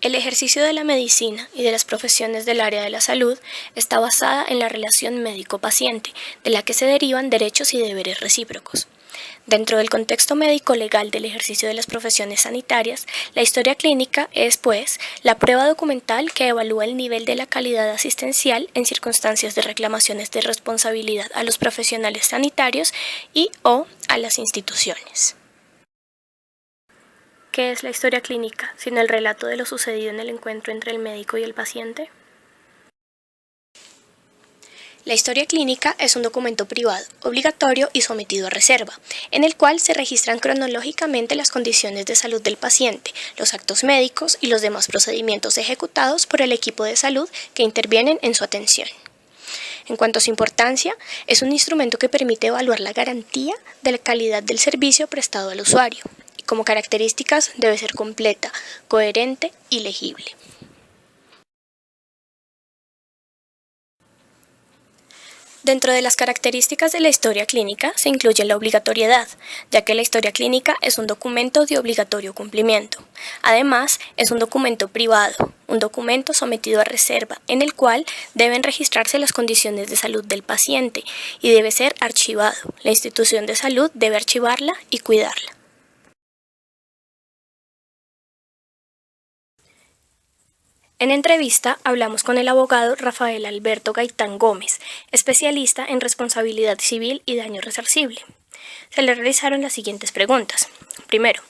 El ejercicio de la medicina y de las profesiones del área de la salud está basada en la relación médico-paciente, de la que se derivan derechos y deberes recíprocos. Dentro del contexto médico-legal del ejercicio de las profesiones sanitarias, la historia clínica es, pues, la prueba documental que evalúa el nivel de la calidad asistencial en circunstancias de reclamaciones de responsabilidad a los profesionales sanitarios y o a las instituciones. ¿Qué es la historia clínica, sino el relato de lo sucedido en el encuentro entre el médico y el paciente? La historia clínica es un documento privado, obligatorio y sometido a reserva, en el cual se registran cronológicamente las condiciones de salud del paciente, los actos médicos y los demás procedimientos ejecutados por el equipo de salud que intervienen en su atención. En cuanto a su importancia, es un instrumento que permite evaluar la garantía de la calidad del servicio prestado al usuario, y como características debe ser completa, coherente y legible. Dentro de las características de la historia clínica se incluye la obligatoriedad, ya que la historia clínica es un documento de obligatorio cumplimiento. Además, es un documento privado, un documento sometido a reserva, en el cual deben registrarse las condiciones de salud del paciente y debe ser archivado. La institución de salud debe archivarla y cuidarla. En entrevista hablamos con el abogado Rafael Alberto Gaitán Gómez, especialista en responsabilidad civil y daño resarcible. Se le realizaron las siguientes preguntas. Primero,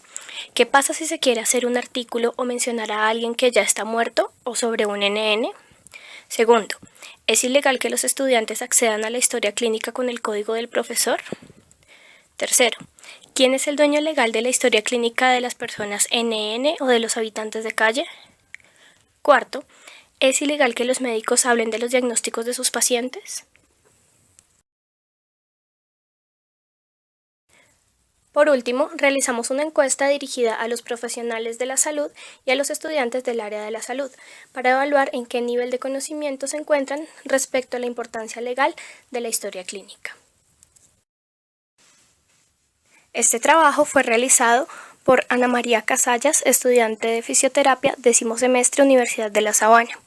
¿qué pasa si se quiere hacer un artículo o mencionar a alguien que ya está muerto o sobre un NN? Segundo, ¿es ilegal que los estudiantes accedan a la historia clínica con el código del profesor? Tercero, ¿quién es el dueño legal de la historia clínica de las personas NN o de los habitantes de calle? Cuarto, ¿es ilegal que los médicos hablen de los diagnósticos de sus pacientes? Por último, realizamos una encuesta dirigida a los profesionales de la salud y a los estudiantes del área de la salud para evaluar en qué nivel de conocimiento se encuentran respecto a la importancia legal de la historia clínica. Este trabajo fue realizado por Ana María Casallas, estudiante de fisioterapia, 10º semestre, Universidad de La Sabana.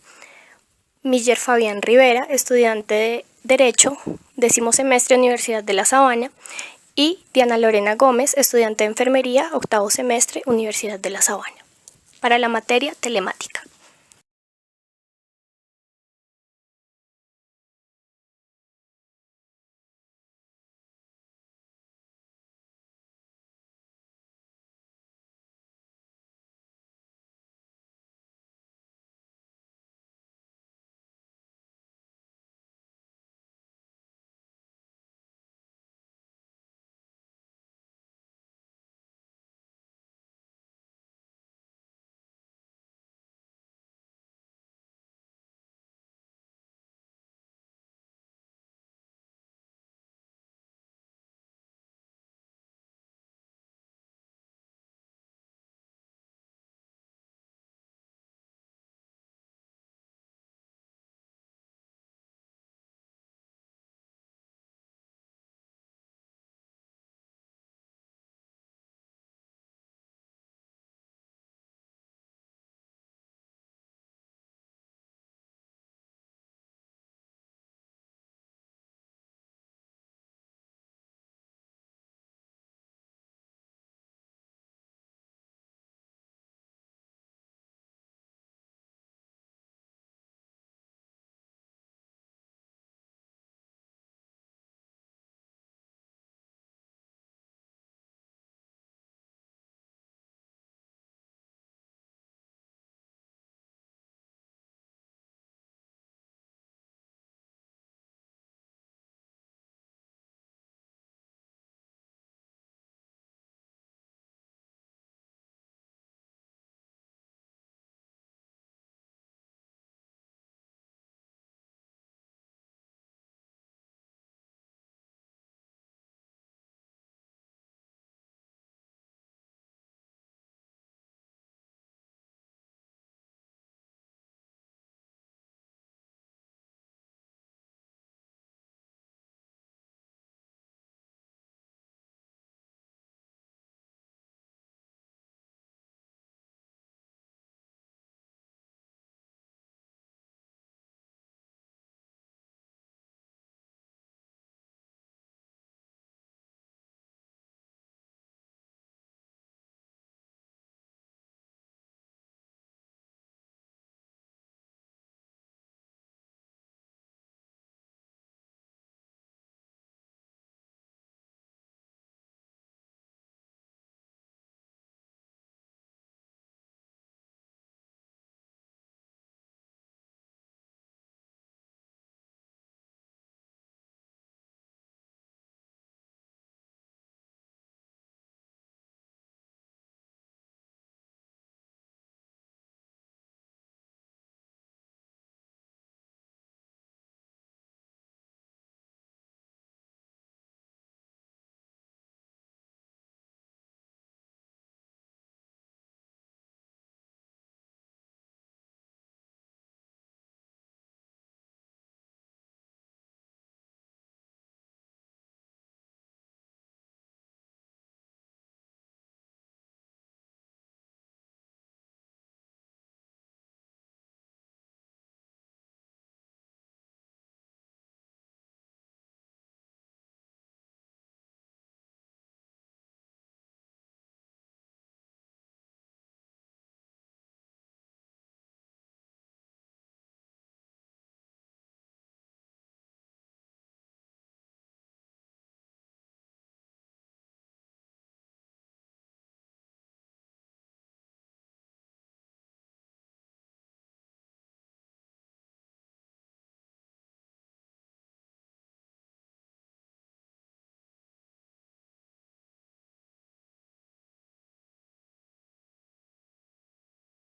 Miller Fabián Rivera, estudiante de Derecho, 10º semestre, Universidad de La Sabana. Y Diana Lorena Gómez, estudiante de Enfermería, 8º semestre, Universidad de La Sabana, para la materia telemática.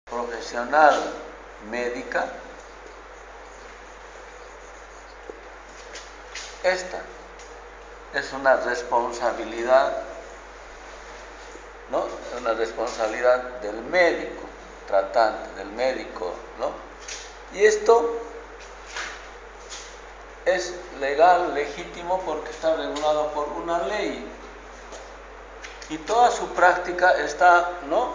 profesional médica, esta es una responsabilidad, ¿no? Una responsabilidad del médico tratante, del médico, ¿no? Y esto es legal, legítimo, porque está regulado por una ley. Y toda su práctica está, ¿no?,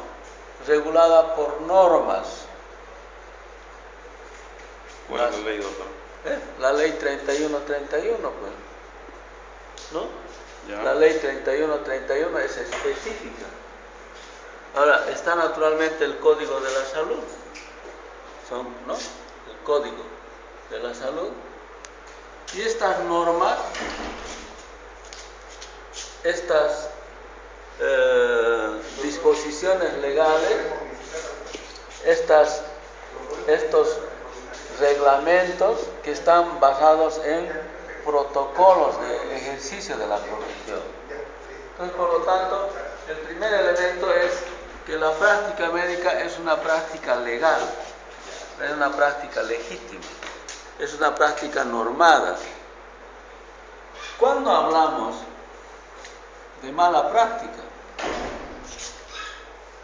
regulada por normas. ¿Cuál es la ley, doctor? La ley 3131, pues, ¿no? Ya. La ley 3131 es específica. Ahora, está naturalmente el Código de la Salud, ¿no? El Código de la Salud. Y estas normas, estas disposiciones legales, estos reglamentos que están basados en protocolos de ejercicio de la profesión. Entonces, por lo tanto, el primer elemento es que la práctica médica es una práctica legal, es una práctica legítima, es una práctica normada. Cuando hablamos de mala práctica,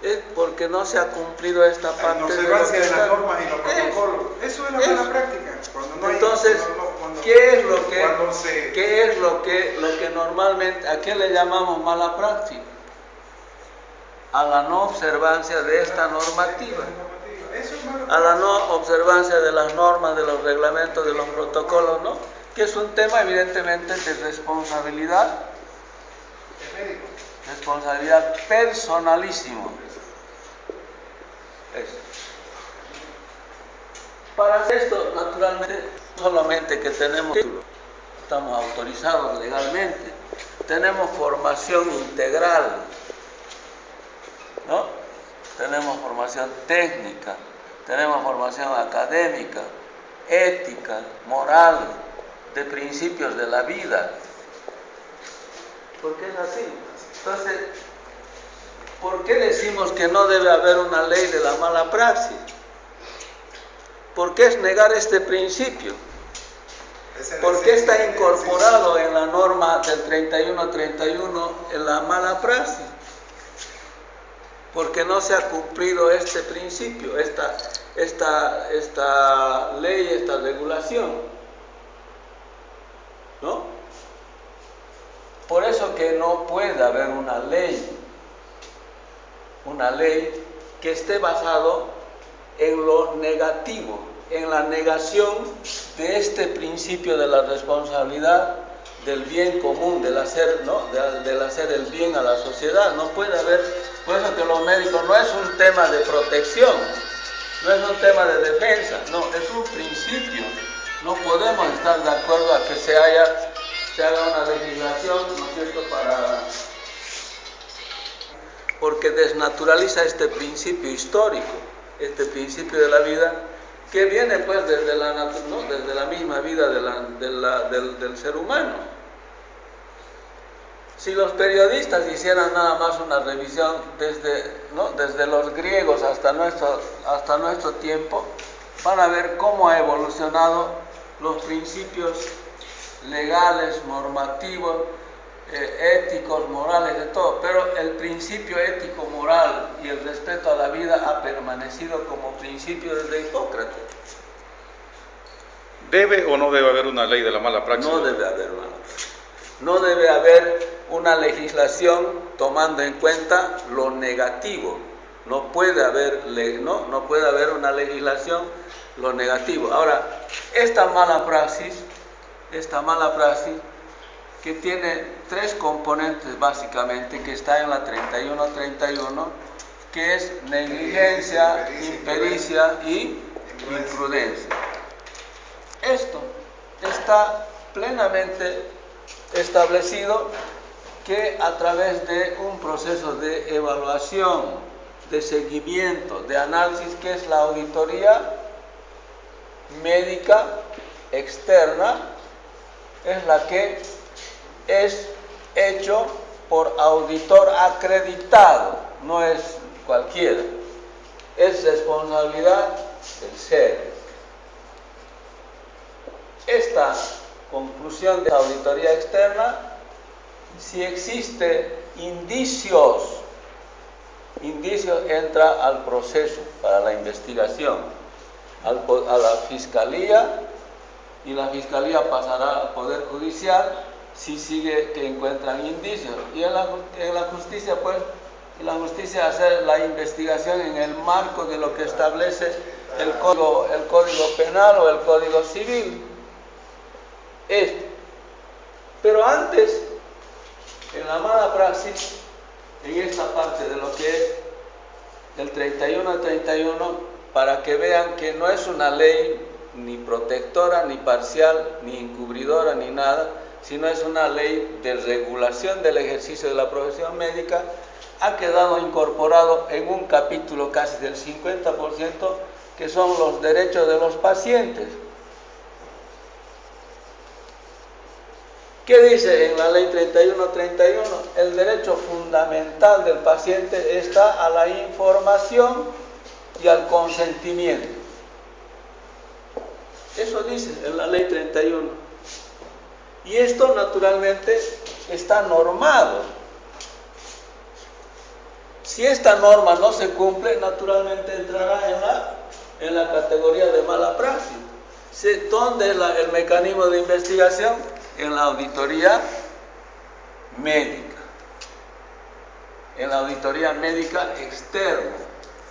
es porque no se ha cumplido esta parte de observancia de las normas y los protocolos. Eso es la mala Eso. práctica. Cuando no hay, Entonces, cuando ¿qué es lo que, cuando se- qué es lo que normalmente, a qué le llamamos mala práctica? A la no observancia de esta normativa, Eso es mala a la no observancia de las normas, de los reglamentos, de los protocolos, ¿no? Que es un tema evidentemente de responsabilidad, responsabilidad personalísimo. Eso. Para hacer esto, naturalmente, solamente que tenemos título, estamos autorizados legalmente, tenemos formación integral, ¿no? Tenemos formación técnica, tenemos formación académica, ética, moral, de principios de la vida. ¿Por qué es así? Entonces, ¿por qué decimos que no debe haber una ley de la mala praxis? ¿Por qué es negar este principio? ¿Por qué está incorporado en la norma del 3131 en la mala praxis? Porque no se ha cumplido este principio, esta ley, esta regulación, ¿no? Por eso que no puede haber una ley que esté basado en lo negativo, en la negación de este principio de la responsabilidad del bien común, del hacer, ¿no?, del hacer el bien a la sociedad. No puede haber, por eso que los médicos no es un tema de protección, no es un tema de defensa, no, es un principio. No podemos estar de acuerdo a que se haga una legislación, ¿no es cierto?, porque desnaturaliza este principio histórico, este principio de la vida, que viene pues desde la misma vida del ser humano. Si los periodistas hicieran nada más una revisión desde los griegos hasta nuestro tiempo, van a ver cómo ha evolucionado los principios legales, normativos, éticos, morales, de todo, pero el principio ético, moral y el respeto a la vida ha permanecido como principio desde Hipócrates. ¿Debe o no debe haber una ley de la mala praxis? No debe haber una. No debe haber una legislación tomando en cuenta lo negativo. No puede haber una legislación lo negativo. Ahora, esta mala praxis que tiene tres componentes básicamente, que está en la 3131, que es negligencia, impericia y imprudencia. Esto está plenamente establecido que a través de un proceso de evaluación, de seguimiento, de análisis, que es la auditoría médica externa, es la que es hecho por auditor acreditado, no es cualquiera. es responsabilidad del ser. Esta conclusión de la auditoría externa, si existe indicios, entra al proceso para la investigación, a la fiscalía, y la fiscalía pasará al Poder Judicial si sigue que encuentran indicios. Y en la justicia, pues, hacer la investigación en el marco de lo que establece el Código Penal o el Código Civil. Pero antes, en la mala praxis, en esta parte de lo que es el 31-31, para que vean que no es una ley ni protectora, ni parcial, ni encubridora, ni nada, sino es una ley de regulación del ejercicio de la profesión médica, ha quedado incorporado en un capítulo casi del 50%, que son los derechos de los pacientes. ¿Qué dice en la ley 31-31? El derecho fundamental del paciente está a la información y al consentimiento. Eso dice en la ley 31. Y esto naturalmente está normado. Si esta norma no se cumple, naturalmente entrará en la categoría de mala praxis. ¿Dónde es el mecanismo de investigación? En la auditoría médica. En la auditoría médica externa.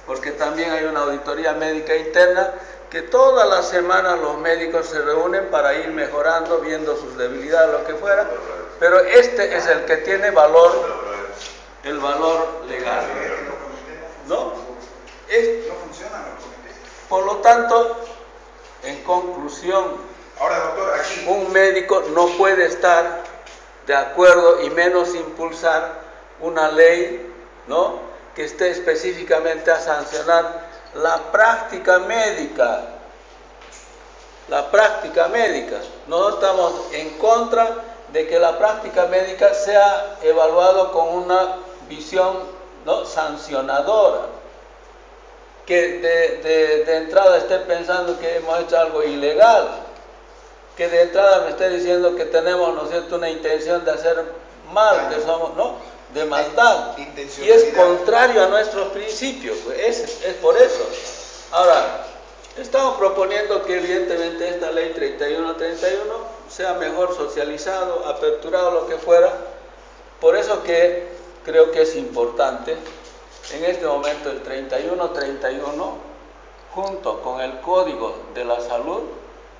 Porque también hay una auditoría médica interna que todas las semanas los médicos se reúnen para ir mejorando, viendo sus debilidades, lo que fuera. Pero este es el que tiene valor, el valor legal. ¿No? No funcionan los comités. Por lo tanto, en conclusión, Ahora, doctor, aquí. un médico no puede estar de acuerdo y menos impulsar una ley, ¿no?, que esté específicamente a sancionar la práctica médica. La práctica médica. No estamos en contra de que la práctica médica sea evaluado con una visión, ¿no?, sancionadora. Que de entrada esté pensando que hemos hecho algo ilegal. Que de entrada me esté diciendo que tenemos, ¿no es cierto?, una intención de hacer mal, que somos, ¿no?, de maldad. Y es contrario a nuestros principios, pues, es por eso. Ahora, estamos proponiendo que evidentemente esta ley 31-31 sea mejor socializado, aperturado, lo que fuera. Por eso que creo que es importante, en este momento el 31-31, junto con el Código de la Salud,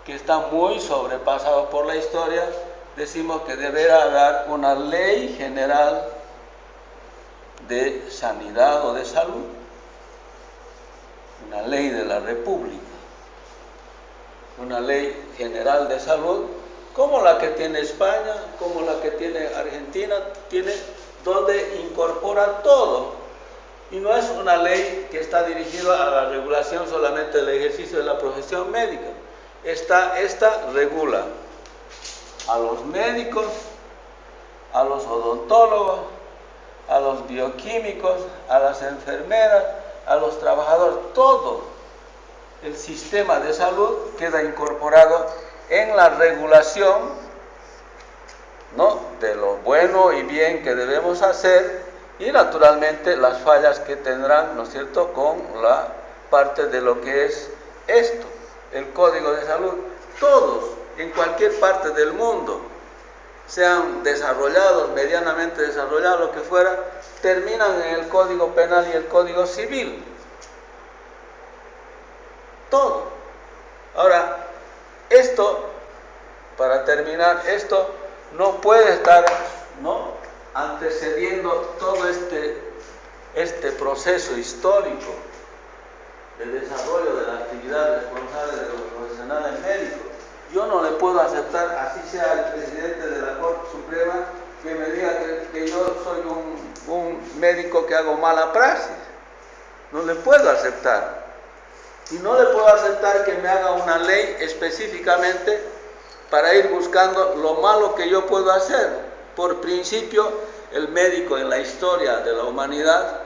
que está muy sobrepasado por la historia, decimos que deberá haber una ley general de sanidad o de salud, una ley de la República, una ley general de salud, como la que tiene España, como la que tiene Argentina, donde incorpora todo. Y no es una ley que está dirigida a la regulación solamente del ejercicio de la profesión médica. Esta regula a los médicos, a los odontólogos, a los bioquímicos, a las enfermeras, a los trabajadores. Todo el sistema de salud queda incorporado en la regulación, ¿no?, de lo bueno y bien que debemos hacer, y naturalmente las fallas que tendrán, ¿no es cierto?, con la parte de lo que es esto, el Código de Salud. Todos, en cualquier parte del mundo, sean desarrollados, medianamente desarrollados, lo que fuera, terminan en el Código Penal y el Código Civil. Todo. Ahora, esto, para terminar, esto no puede estar, ¿no?, antecediendo todo este proceso histórico de desarrollo de la actividad responsable de los profesionales médicos. Yo no le puedo aceptar, así sea el presidente de la Corte Suprema, que me diga que yo soy un médico que hago mala praxis. No le puedo aceptar. Y no le puedo aceptar que me haga una ley específicamente para ir buscando lo malo que yo puedo hacer. Por principio, el médico en la historia de la humanidad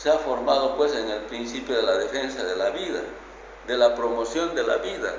se ha formado pues en el principio de la defensa de la vida, de la promoción de la vida.